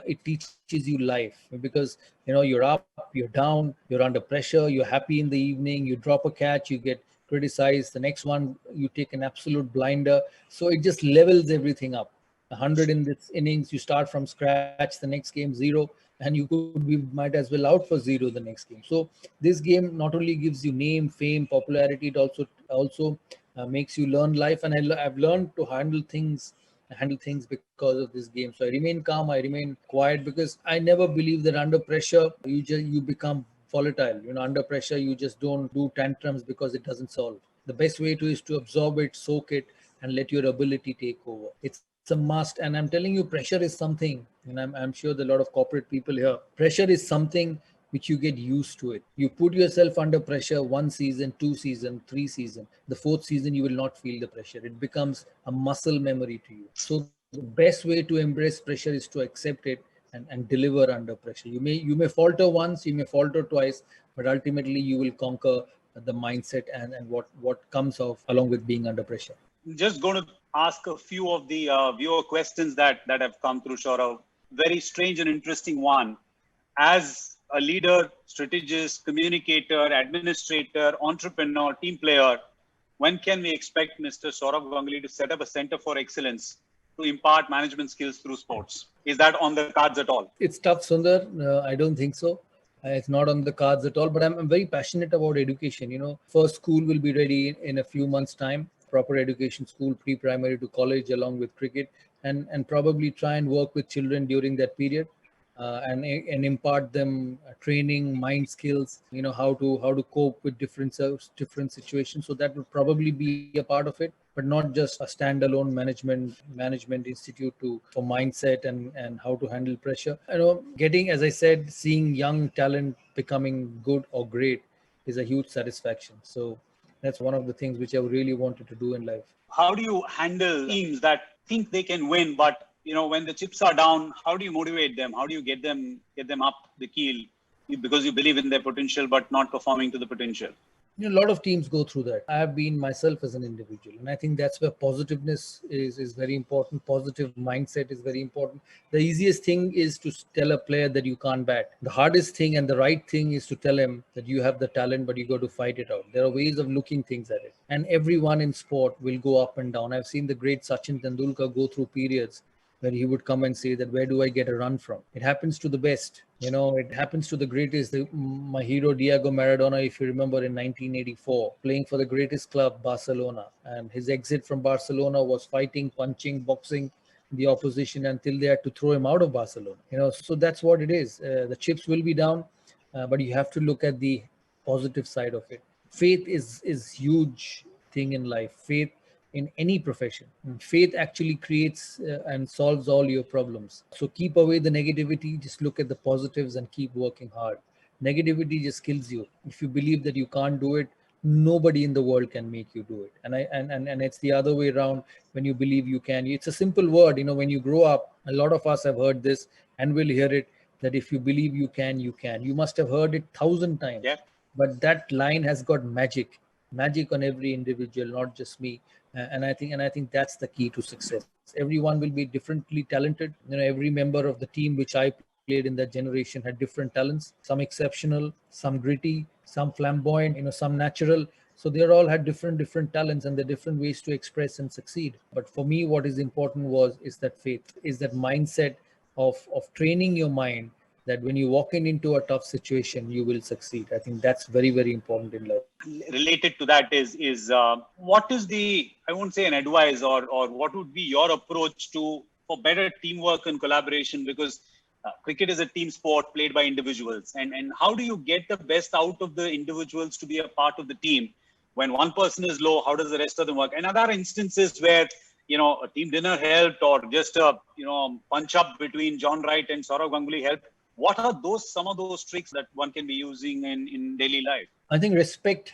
It teaches you life, because you're up, you're down, you're under pressure, you're happy in the evening, you drop a catch, you get criticized. The next one, you take an absolute blinder. So it just levels everything up. 100 in this innings, you start from scratch, the next game 0, and you could be might as well out for 0 the next game. So this game not only gives you name, fame, popularity, it also makes you learn life. And I've learned to handle things because of this game. So I remain calm, I remain quiet, because I never believe that under pressure you become volatile. Under pressure you just don't do tantrums because it doesn't solve. The best way is to absorb it, soak it, and let your ability take over. It's a must. And I'm telling you, pressure is something, and I'm sure there are a lot of corporate people here. Pressure is something which you get used to it. You put yourself under pressure 1 season, 2 season, 3 season. The 4th season, you will not feel the pressure. It becomes a muscle memory to you. So the best way to embrace pressure is to accept it and deliver under pressure. You may falter once, you may falter twice, but ultimately you will conquer the mindset and what comes off along with being under pressure. Just going to ask a few of the viewer questions that have come through, Sourav. Very strange and interesting one. As a leader, strategist, communicator, administrator, entrepreneur, team player, when can we expect Mr. Sourav Ganguly to set up a center for excellence to impart management skills through sports? Is that on the cards at all? It's tough, Sundar. I don't think so. It's not on the cards at all, but I'm very passionate about education. First school will be ready in a few months' time. Proper education school, pre-primary to college, along with cricket, and probably try and work with children during that period, and impart them training, mind skills. How to cope with different situations. So that would probably be a part of it, but not just a standalone management institute for mindset and how to handle pressure. Getting, as I said, seeing young talent becoming good or great is a huge satisfaction. So that's one of the things which I really wanted to do in life. How do you handle teams that think they can win, but when the chips are down, how do you motivate them? How do you get them up the keel because you believe in their potential but not performing to the potential? A lot of teams go through that. I have been myself as an individual, and I think that's where positiveness is very important. Positive mindset is very important. The easiest thing is to tell a player that you can't bat. The hardest thing and the right thing is to tell him that you have the talent, but you got to fight it out. There are ways of looking things at it, and everyone in sport will go up and down. I've seen the great Sachin Tendulkar go through periods where he would come and say that, where do I get a run from? It happens to the best. It happens to the greatest. My hero, Diego Maradona, if you remember, in 1984, playing for the greatest club, Barcelona. And his exit from Barcelona was fighting, punching, boxing the opposition until they had to throw him out of Barcelona. So that's what it is. The chips will be down, but you have to look at the positive side of it. Faith is huge thing in life. Faith in any profession. Faith actually creates and solves all your problems. So keep away the negativity, just look at the positives and keep working hard. Negativity just kills you. If you believe that you can't do it, nobody in the world can make you do it. And it's the other way around. When you believe you can, it's a simple word. When you grow up, a lot of us have heard this and will hear it, that if you believe you can, you can. You must have heard it 1,000 times. Yeah. But that line has got magic on every individual, not just me. And I think that's the key to success. Everyone will be differently talented. Every member of the team which I played in that generation had different talents. Some exceptional, some gritty, some flamboyant, some natural. So they all had different talents and the different ways to express and succeed. But for me, what is important is that faith, is that mindset of training your mind, that when you walk into a tough situation, you will succeed. I think that's very, very important in life. Related to that is what is the, I won't say an advice, or what would be your approach for better teamwork and collaboration? Because cricket is a team sport played by individuals. And how do you get the best out of the individuals to be a part of the team? When one person is low, how does the rest of them work? And are there instances where a team dinner helped, or just a punch up between John Wright and Sourav Ganguly helped? What are some of those tricks that one can be using in daily life? I think respect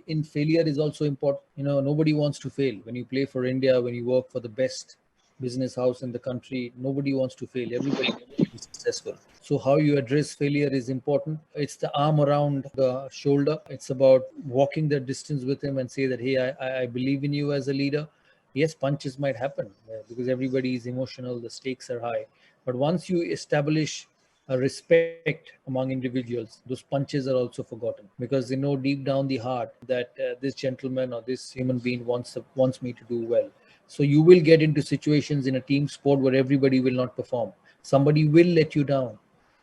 in failure is also important. Nobody wants to fail. When you play for India, when you work for the best business house in the country, nobody wants to fail. Everybody wants to be successful. So how you address failure is important. It's the arm around the shoulder. It's about walking the distance with him and say that, hey, I believe in you as a leader. Yes, punches might happen because everybody is emotional. The stakes are high. But once you establish a respect among individuals, those punches are also forgotten, because they know deep down the heart that this gentleman or this human being wants me to do well. So you will get into situations in a team sport where everybody will not perform. Somebody will let you down.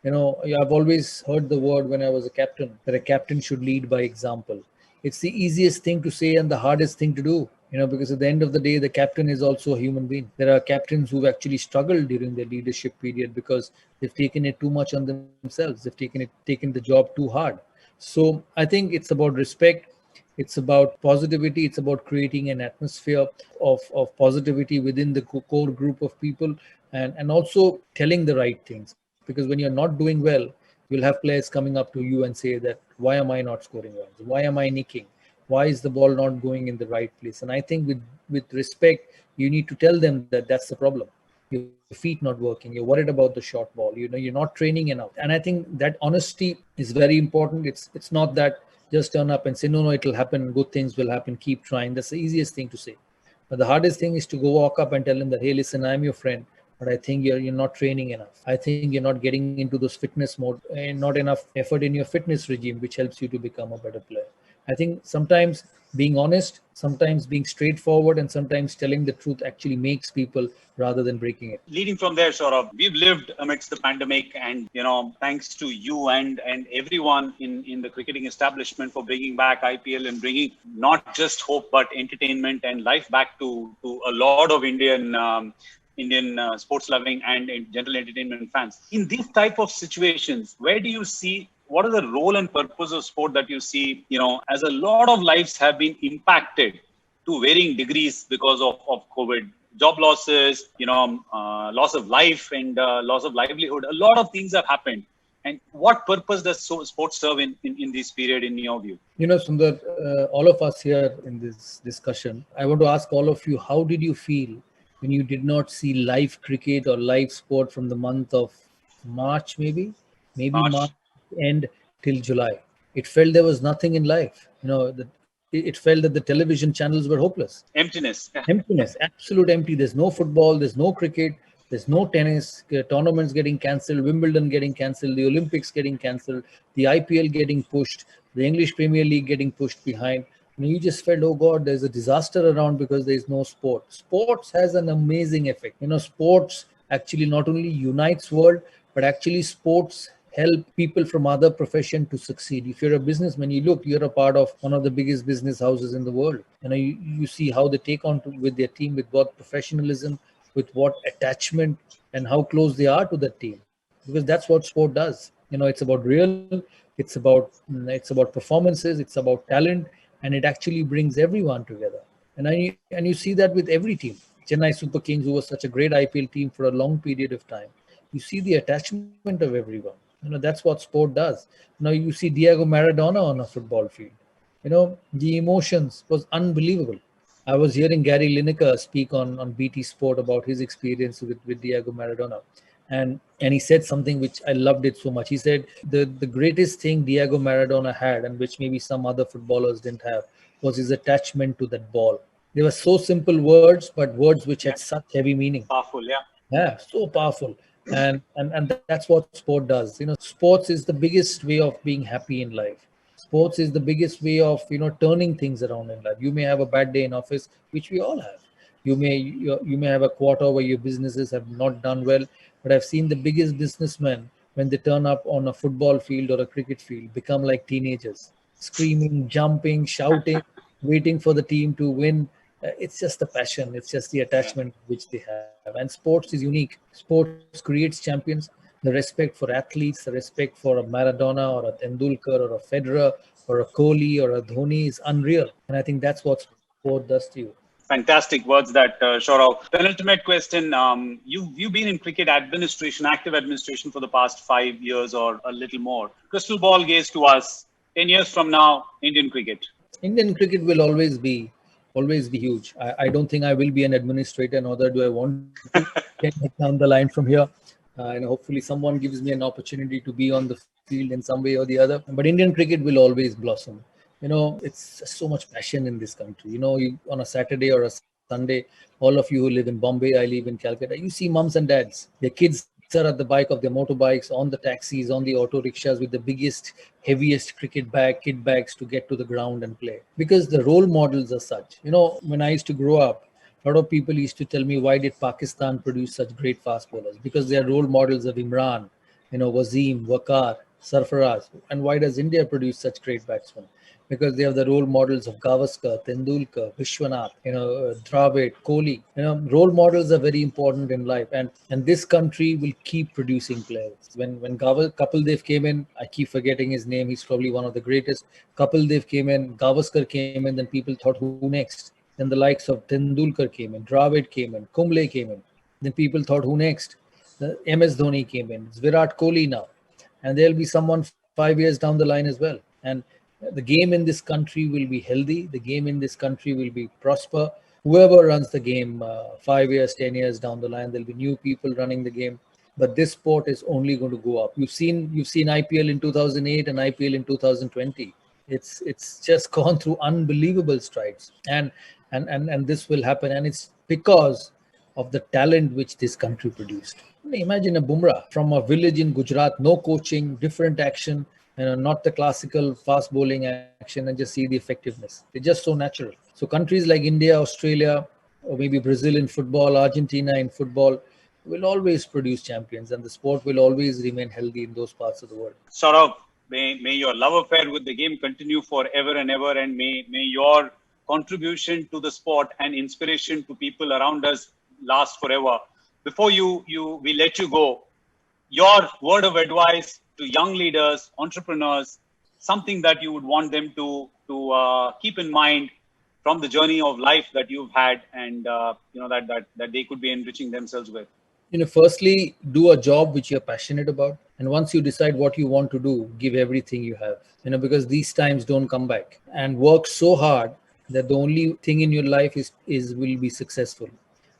I've always heard the word when I was a captain, that a captain should lead by example. It's the easiest thing to say and the hardest thing to do. Because at the end of the day, the captain is also a human being. There are captains who've actually struggled during their leadership period because they've taken it too much on themselves. They've taken the job too hard. So I think it's about respect. It's about positivity. It's about creating an atmosphere of positivity within the core group of people, and also telling the right things. Because when you're not doing well, You'll have players coming up to you and say that, why am I not scoring runs? Why am I nicking? Why is the ball not going in the right place? And I think with respect, you need to tell them that that's the problem. Your feet not working. You're worried about the short ball. You're not training enough. And I think that honesty is very important. It's not that just turn up and say, no, it'll happen. Good things will happen. Keep trying. That's the easiest thing to say. But the hardest thing is to go walk up and tell them that, hey, listen, I'm your friend, but I think you're not training enough. I think you're not getting into those fitness mode and not enough effort in your fitness regime, which helps you to become a better player. I think sometimes being honest, sometimes being straightforward, and sometimes telling the truth actually makes people rather than breaking it. Leading from there, Sourav, we've lived amidst the pandemic, and thanks to you and everyone in the cricketing establishment for bringing back IPL and bringing not just hope but entertainment and life back to a lot of Indian sports loving and general entertainment fans. In these type of situations, where do you see, what is the role and purpose of sport that you see, as a lot of lives have been impacted to varying degrees because of COVID? Job losses, loss of life and loss of livelihood. A lot of things have happened. And what purpose does sports serve in this period, in your view? Sundar, all of us here in this discussion, I want to ask all of you, how did you feel when you did not see live cricket or live sport from the month of March, maybe March end till July? It felt there was nothing in life. It felt that the television channels were hopeless. Emptiness. Emptiness, absolute empty. There's no football, there's no cricket, there's no tennis, tournaments getting cancelled, Wimbledon getting cancelled, the Olympics getting cancelled, the IPL getting pushed, the English Premier League getting pushed behind. You just felt, oh God, there's a disaster around because there's no sport. Sports has an amazing effect. Sports actually not only unites world, but actually sports help people from other profession to succeed. If you're a businessman, you're a part of one of the biggest business houses in the world. You see how they take on with their team, with what professionalism, with what attachment, and how close they are to the team. Because that's what sport does. It's about it's about performances, it's about talent, and it actually brings everyone together. And you see that with every team. Chennai Super Kings, who was such a great IPL team for a long period of time, you see the attachment of everyone. That's what sport does. You see Diego Maradona on a football field. The emotions was unbelievable. I was hearing Gary Lineker speak on BT Sport about his experience with Diego Maradona. And he said something which I loved it so much. He said the greatest thing Diego Maradona had, and which maybe some other footballers didn't have, was his attachment to that ball. They were so simple words, but words which had such heavy meaning. Powerful, yeah. Yeah, so powerful. And that's what sport does. Sports is the biggest way of being happy in life. Sports is the biggest way of turning things around in life. You may have a bad day in office, which we all have. You may have a quarter where your businesses have not done well, but I've seen the biggest businessmen, when they turn up on a football field or a cricket field, become like teenagers, screaming, jumping, shouting, waiting for the team to win. It's just the passion, it's just the attachment which they have. And sports is unique. Sports creates champions. The respect for athletes, the respect for a Maradona or a Tendulkar or a Federer or a Kohli or a Dhoni is unreal. And I think that's what sport does to you. Fantastic words that Sourav. Penultimate question. You've been in cricket administration, active administration for the past 5 years or a little more. Crystal ball gaze to us. 10 years from now, Indian cricket. Indian cricket will always be huge. I don't think I will be an administrator, nor do I want to get down the line from here. And hopefully someone gives me an opportunity to be on the field in some way or the other. But Indian cricket will always blossom. It's just so much passion in this country. On a Saturday or a Sunday, all of you who live in Bombay, I live in Calcutta, you see mums and dads. Their kids are at the bike of their motorbikes, on the taxis, on the auto rickshaws with the biggest, heaviest kit bags to get to the ground and play. Because the role models are such. When I used to grow up, a lot of people used to tell me, why did Pakistan produce such great fast bowlers? Because they are role models of Imran, Wasim, Waqar, Sarfaraz. And why does India produce such great batsmen? Because they have the role models of Gavaskar, Tendulkar, Vishwanath, Dravid, Kohli. Role models are very important in life, and this country will keep producing players. When Kapil Dev came in, I keep forgetting his name. He's probably one of the greatest. Kapil Dev came in, Gavaskar came in, then people thought, who next? Then the likes of Tendulkar came in, Dravid came in, Kumble came in. Then people thought, who next? The MS Dhoni came in. It's Virat Kohli now. and there'll be someone 5 years down the line as well. And the game in this country will be healthy. The game in this country will be prosper. Whoever runs the game 5 years, 10 years down the line, there'll be new people running the game. But this sport is only going to go up. You've seen IPL in 2008 and IPL in 2020. It's just gone through unbelievable strides, and this will happen, and it's because of the talent which this country produced. Imagine a Bumrah from a village in Gujarat, no coaching, different action, not the classical fast bowling action, and just see the effectiveness. It's just so natural. So countries like India, Australia, or maybe Brazil in football, Argentina in football, will always produce champions, and the sport will always remain healthy in those parts of the world. Saurav, may your love affair with the game continue forever and ever, and may your contribution to the sport and inspiration to people around us last forever. Before we let you go, your word of advice to young leaders, entrepreneurs, something that you would want them to keep in mind from the journey of life that you've had, and that they could be enriching themselves with. Firstly, do a job which you're passionate about. And once you decide what you want to do, give everything you have, because these times don't come back. And work so hard that the only thing in your life will be successful.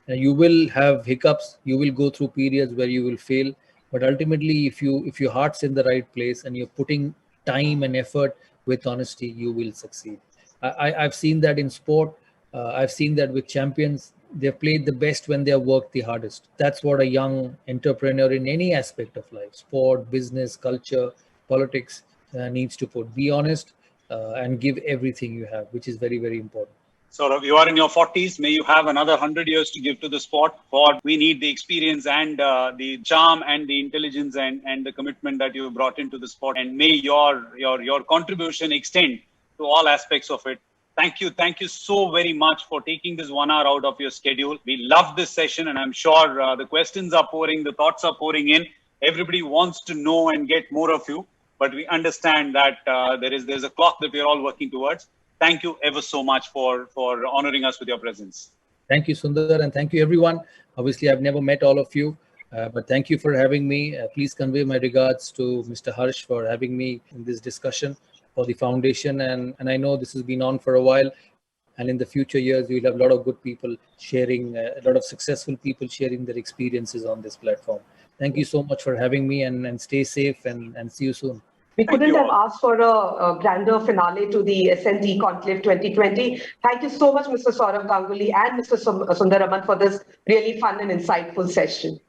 And you will have hiccups, you will go through periods where you will fail. But ultimately, if your heart's in the right place and you're putting time and effort with honesty, you will succeed. I've seen that in sport. I've seen that with champions. They've played the best when they have worked the hardest. That's what a young entrepreneur in any aspect of life, sport, business, culture, politics, needs to put. Be honest and give everything you have, which is very, very important. Saurav, you are in your 40s. May you have another 100 years to give to the sport. For we need the experience and the charm and the intelligence and the commitment that you brought into the sport. And may your contribution extend to all aspects of it. Thank you so very much for taking this 1 hour out of your schedule. We love this session, and I'm sure the questions are pouring, the thoughts are pouring in. Everybody wants to know and get more of you, but we understand that there's a clock that we're all working towards. Thank you ever so much for honoring us with your presence. Thank you, Sundar, and thank you, everyone. Obviously, I've never met all of you, but thank you for having me. Please convey my regards to Mr. Harsh for having me in this discussion for the foundation. And I know this has been on for a while. And in the future years, we'll have a lot of good people sharing, a lot of successful people sharing their experiences on this platform. Thank you so much for having me, and stay safe, and see you soon. We couldn't have asked for a grander finale to the ASCENT eConclave 2020. Thank you so much, Mr. Sourav Ganguly and Mr. Sundar Raman, for this really fun and insightful session.